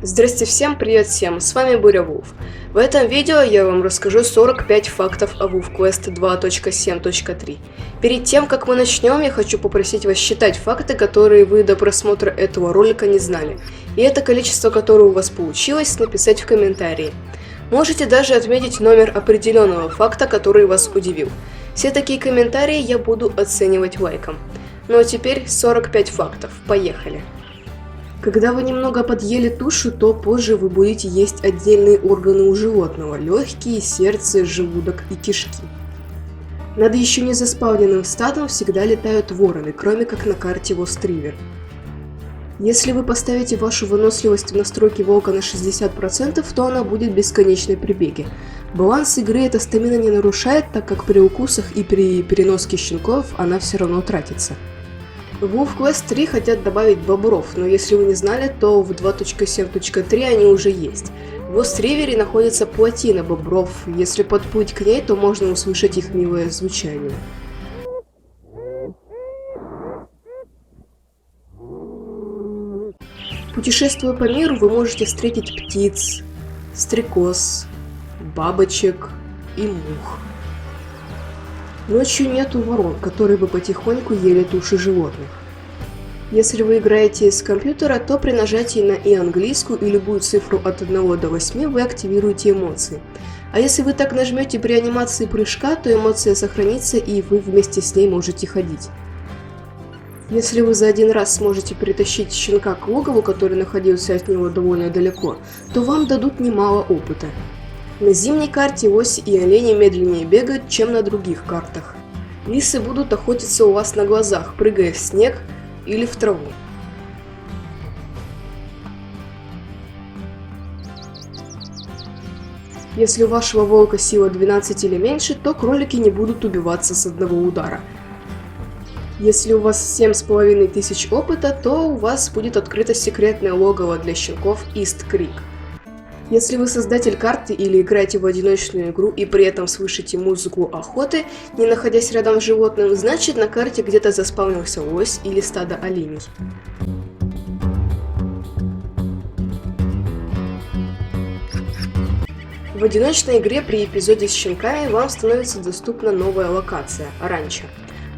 Здрасте всем, привет всем, с вами Буря Вулф. В этом видео я вам расскажу 45 фактов о WoofQuest 2.7.3. Перед тем, как мы начнем, я хочу попросить вас считать факты, которые вы до просмотра этого ролика не знали. И это количество, которое у вас получилось, написать в комментарии. Можете даже отметить номер определенного факта, который вас удивил. Все такие комментарии я буду оценивать лайком. Ну а теперь 45 фактов, поехали! Когда вы немного подъели тушу, то позже вы будете есть отдельные органы у животного – легкие, сердце, желудок и кишки. Над еще не заспавненным стадом всегда летают вороны, кроме как на карте Lost River. Если вы поставите вашу выносливость в настройки волка на 60%, то она будет бесконечной при беге. Баланс игры эта стамина не нарушает, так как при укусах и при переноске щенков она все равно тратится. В WoofQuest 3 хотят добавить бобров, но если вы не знали, то в 2.7.3 они уже есть. В Lost River находится плотина бобров, если подплыть к ней, то можно услышать их милое звучание. Путешествуя по миру, вы можете встретить птиц, стрекоз, бабочек и мух. Ночью нету ворон, которые бы потихоньку ели туши животных. Если вы играете с компьютера, то при нажатии на и английскую, и любую цифру от 1 до 8 вы активируете эмоции. А если вы так нажмете при анимации прыжка, то эмоция сохранится и вы вместе с ней можете ходить. Если вы за один раз сможете притащить щенка к логову, который находился от него довольно далеко, то вам дадут немало опыта. На зимней карте лоси и олени медленнее бегают, чем на других картах. Лисы будут охотиться у вас на глазах, прыгая в снег или в траву. Если у вашего волка сила 12 или меньше, то кролики не будут убиваться с одного удара. Если у вас 7500 опыта, то у вас будет открыто секретное логово для щенков East Creek. Если вы создатель карты или играете в одиночную игру и при этом слышите музыку охоты, не находясь рядом с животным, значит на карте где-то заспавнился лось или стадо оленей. В одиночной игре при эпизоде с щенками вам становится доступна новая локация – ранчо.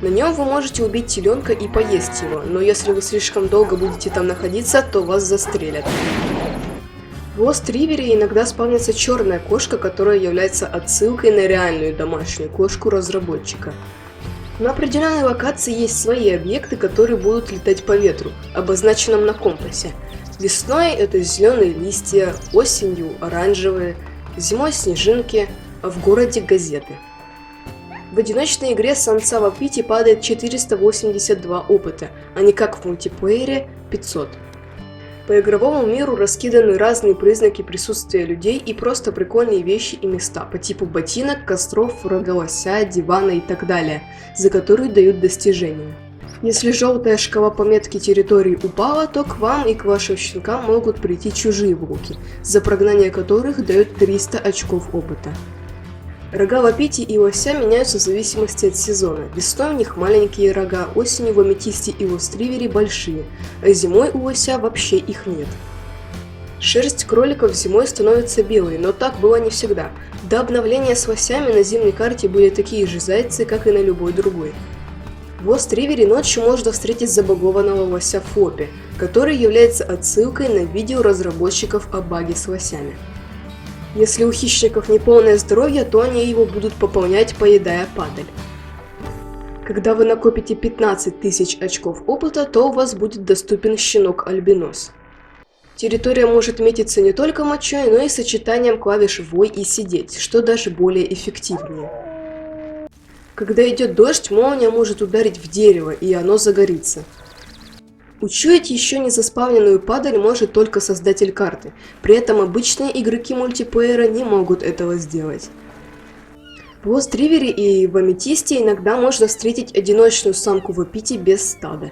На нем вы можете убить теленка и поесть его, но если вы слишком долго будете там находиться, то вас застрелят. В Lost River иногда спавнится черная кошка, которая является отсылкой на реальную домашнюю кошку разработчика. На определенной локации есть свои объекты, которые будут летать по ветру, обозначенном на компасе. Весной это зеленые листья, осенью оранжевые, зимой снежинки, а в городе газеты. В одиночной игре самца в Апите падает 482 опыта, а не как в мультиплеере 500. По игровому миру раскиданы разные признаки присутствия людей и просто прикольные вещи и места по типу ботинок, костров, рога лося, дивана и так далее, за которые дают достижения. Если желтая шкала пометки территории упала, то к вам и к вашим щенкам могут прийти чужие волки, за прогнание которых дают 300 очков опыта. Рога в Апите и лося меняются в зависимости от сезона. Весной у них маленькие рога, осенью в Аметисте и Lost River большие, а зимой у лося вообще их нет. Шерсть кроликов зимой становится белой, но так было не всегда. До обновления с лосями на зимней карте были такие же зайцы, как и на любой другой. В Lost River ночью можно встретить забагованного лося Флоппи, который является отсылкой на видео разработчиков о баге с лосями. Если у хищников неполное здоровье, то они его будут пополнять, поедая падаль. Когда вы накопите 15 тысяч очков опыта, то у вас будет доступен щенок-альбинос. Территория может метиться не только мочой, но и сочетанием клавиш «вой» и «сидеть», что даже более эффективнее. Когда идет дождь, молния может ударить в дерево, и оно загорится. Учуять еще не заспавненную падаль может только создатель карты, при этом обычные игроки мультиплеера не могут этого сделать. В Lost River и в Аметисте иногда можно встретить одиночную самку в Апите без стада.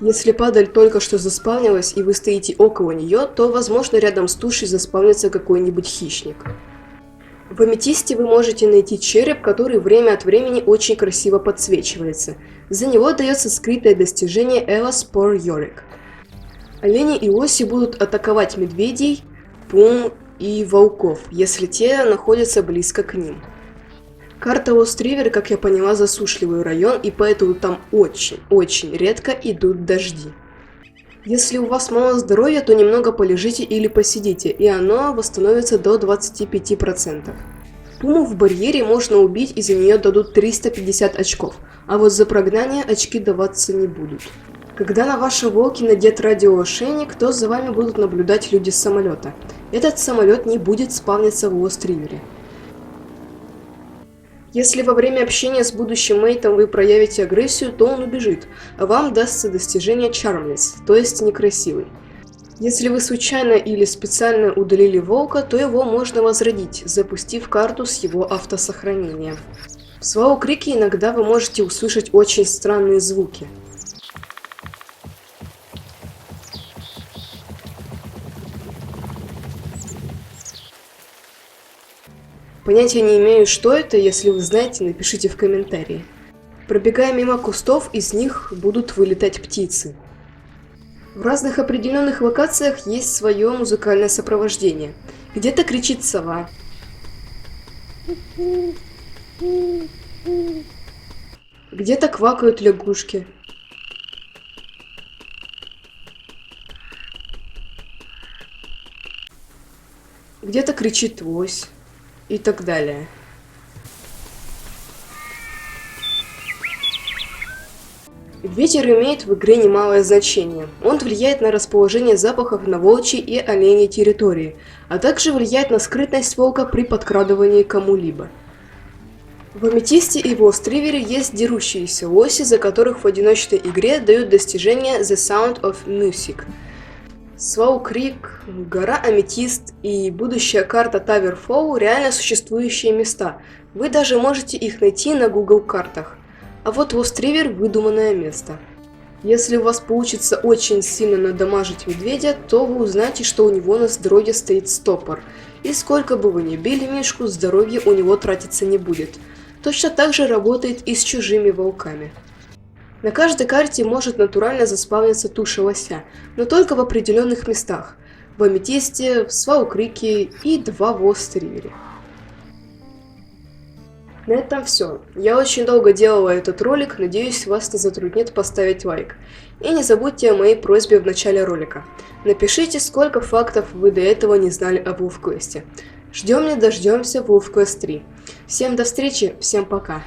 Если падаль только что заспавнилась и вы стоите около нее, то возможно рядом с тушей заспавнится какой-нибудь хищник. В Аметисте вы можете найти череп, который время от времени очень красиво подсвечивается. За него дается скрытое достижение Ela Spore Yorick. Олени и оси будут атаковать медведей, пум и волков, если те находятся близко к ним. Карта Лост-Ривер, как я поняла, засушливый район, и поэтому там очень редко идут дожди. Если у вас мало здоровья, то немного полежите или посидите, и оно восстановится до 25%. Пуму в барьере можно убить, и за нее дадут 350 очков, а вот за прогнание очки даваться не будут. Когда на ваши волки надет радиоошейник, то за вами будут наблюдать люди с самолета. Этот самолет не будет спавниться в Лост-Ривере. Если во время общения с будущим мейтом вы проявите агрессию, то он убежит, а вам дастся достижение Charmless, то есть некрасивый. Если вы случайно или специально удалили волка, то его можно возродить, запустив карту с его автосохранением. В Swallow Creek иногда вы можете услышать очень странные звуки. Понятия не имею, что это, если вы знаете, напишите в комментарии. Пробегая мимо кустов, из них будут вылетать птицы. В разных определенных локациях есть свое музыкальное сопровождение. Где-то кричит сова. Где-то квакают лягушки. Где-то кричит лось. И так далее. Ветер имеет в игре немалое значение. Он влияет на расположение запахов на волчьей и оленей территории, а также влияет на скрытность волка при подкрадывании к кому-либо. В Аметисте и в Лост-Ривере есть дерущиеся лоси, за которых в одиночной игре дают достижение The Sound of Music. Swallow Creek, гора Аметист и будущая карта Таверфолл – реально существующие места. Вы даже можете их найти на Google картах. А вот Лост-Ривер – выдуманное место. Если у вас получится очень сильно надамажить медведя, то вы узнаете, что у него на здоровье стоит стопор. И сколько бы вы ни били мишку, здоровье у него тратиться не будет. Точно так же работает и с чужими волками. На каждой карте может натурально заспавниться туша лося, но только в определенных местах. В Аметисте, в Swallow Creek и 2 в Лост-Ривере. На этом все. Я очень долго делала этот ролик, надеюсь, вас не затруднит поставить лайк. И не забудьте о моей просьбе в начале ролика. Напишите, сколько фактов вы до этого не знали об WolfQuest. Ждем не дождемся WolfQuest 3. Всем до встречи, всем пока.